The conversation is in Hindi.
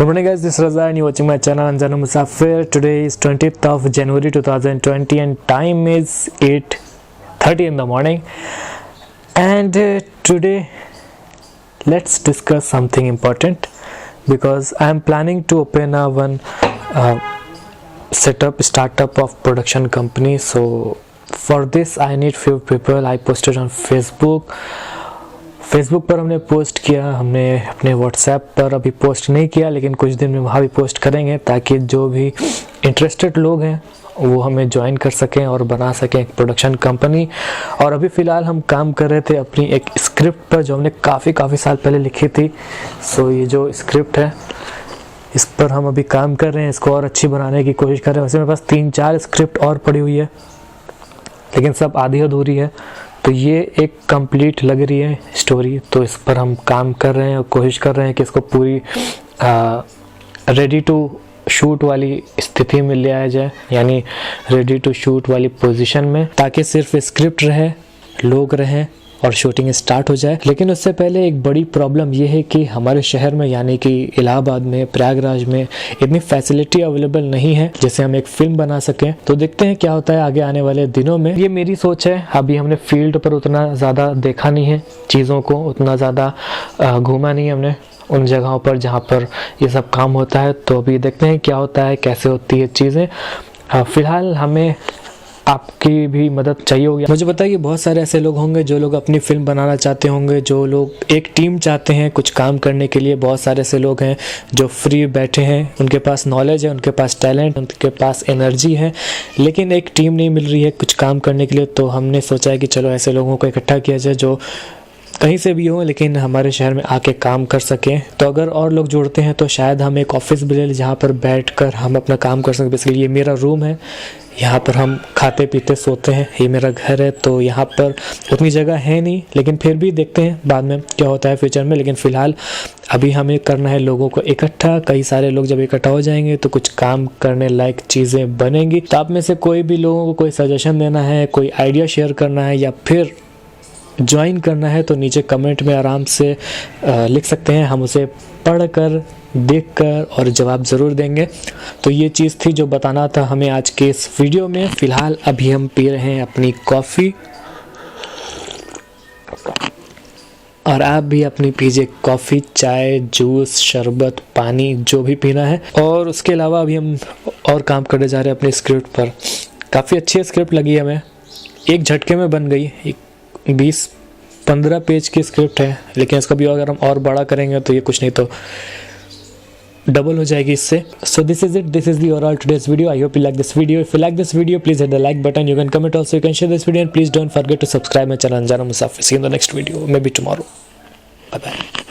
Good morning guys, this is Raza and you're watching my channel Anjana Musafir. Today is 20th of January 2020 and time is 8:30 in the morning. And today let's discuss something important because I am planning to open a one startup of production company. So for this I need few people. I posted on Facebook पर हमने पोस्ट किया, हमने अपने व्हाट्सएप पर अभी पोस्ट नहीं किया, लेकिन कुछ दिन में वहाँ भी पोस्ट करेंगे ताकि जो भी इंटरेस्टेड लोग हैं वो हमें ज्वाइन कर सकें और बना सकें एक प्रोडक्शन कंपनी। और अभी फ़िलहाल हम काम कर रहे थे अपनी एक स्क्रिप्ट पर जो हमने काफ़ी साल पहले लिखी थी। सो ये जो स्क्रिप्ट है इस पर हम अभी काम कर रहे हैं, इसको और अच्छी बनाने की कोशिश कर रहे हैं। वैसे मेरे पास 3-4 स्क्रिप्ट और पड़ी हुई है लेकिन सब आधी अधूरी है, तो ये एक कंप्लीट लग रही है स्टोरी। तो इस पर हम काम कर रहे हैं और कोशिश कर रहे हैं कि इसको पूरी रेडी टू शूट वाली स्थिति में ले आया जाए, यानी रेडी टू शूट वाली पोजीशन में, ताकि सिर्फ स्क्रिप्ट रहे, लोग रहें और शूटिंग स्टार्ट हो जाए। लेकिन उससे पहले एक बड़ी प्रॉब्लम ये है कि हमारे शहर में यानी कि इलाहाबाद में, प्रयागराज में इतनी फैसिलिटी अवेलेबल नहीं है जिससे हम एक फिल्म बना सकें। तो देखते हैं क्या होता है आगे आने वाले दिनों में। ये मेरी सोच है, अभी हमने फील्ड पर उतना ज़्यादा देखा नहीं है, चीज़ों को उतना ज़्यादा घूमा नहीं है हमने उन जगहों पर जहाँ पर ये सब काम होता है। तो अभी देखते हैं क्या होता है, कैसे होती है चीज़ें। फ़िलहाल हमें आपकी भी मदद चाहिए होगी। मुझे पता है कि बहुत सारे ऐसे लोग होंगे जो लोग अपनी फिल्म बनाना चाहते होंगे, जो लोग एक टीम चाहते हैं कुछ काम करने के लिए। बहुत सारे ऐसे लोग हैं जो फ्री बैठे हैं, उनके पास नॉलेज है, उनके पास टैलेंट, उनके पास एनर्जी है, लेकिन एक टीम नहीं मिल रही है कुछ काम करने के लिए। तो हमने सोचा है कि चलो ऐसे लोगों को इकट्ठा किया जाए जो कहीं से भी हो लेकिन हमारे शहर में आके काम कर सकें। तो अगर और लोग जुड़ते हैं तो शायद हम एक ऑफिस बना लें जहाँ पर बैठकर हम अपना काम कर सकें। बेसिकली ये मेरा रूम है, यहाँ पर हम खाते पीते सोते हैं, ये मेरा घर है। तो यहाँ पर उतनी जगह है नहीं, लेकिन फिर भी देखते हैं बाद में क्या होता है फ्यूचर में। लेकिन फ़िलहाल अभी हमें करना है लोगों को इकट्ठा। कई सारे लोग जब इकट्ठा हो जाएंगे तो कुछ काम करने लायक चीज़ें बनेंगी। तो आप में से कोई भी लोगों को कोई सजेशन देना है, कोई आइडिया शेयर करना है या फिर ज्वाइन करना है तो नीचे कमेंट में आराम से लिख सकते हैं। हम उसे पढ़कर, देखकर और जवाब ज़रूर देंगे। तो ये चीज़ थी जो बताना था हमें आज के इस वीडियो में। फ़िलहाल अभी हम पी रहे हैं अपनी कॉफ़ी और आप भी अपनी पीजिए कॉफ़ी, चाय, जूस, शरबत, पानी, जो भी पीना है। और उसके अलावा अभी हम और काम करने जा रहे हैं अपनी स्क्रिप्ट पर। काफ़ी अच्छी स्क्रिप्ट लगी हमें, एक झटके में बन गई। 20-15 पेज की स्क्रिप्ट है, लेकिन इसको भी अगर हम और बड़ा करेंगे तो ये कुछ नहीं तो डबल हो जाएगी इससे। So this is it, this is the overall today's video. I hope you like this video. If you like this video please hit the like button, you can comment also, you can share this video and please don't forget to subscribe my channel Anjana Musafir. See you in the next video, maybe tomorrow. Bye bye.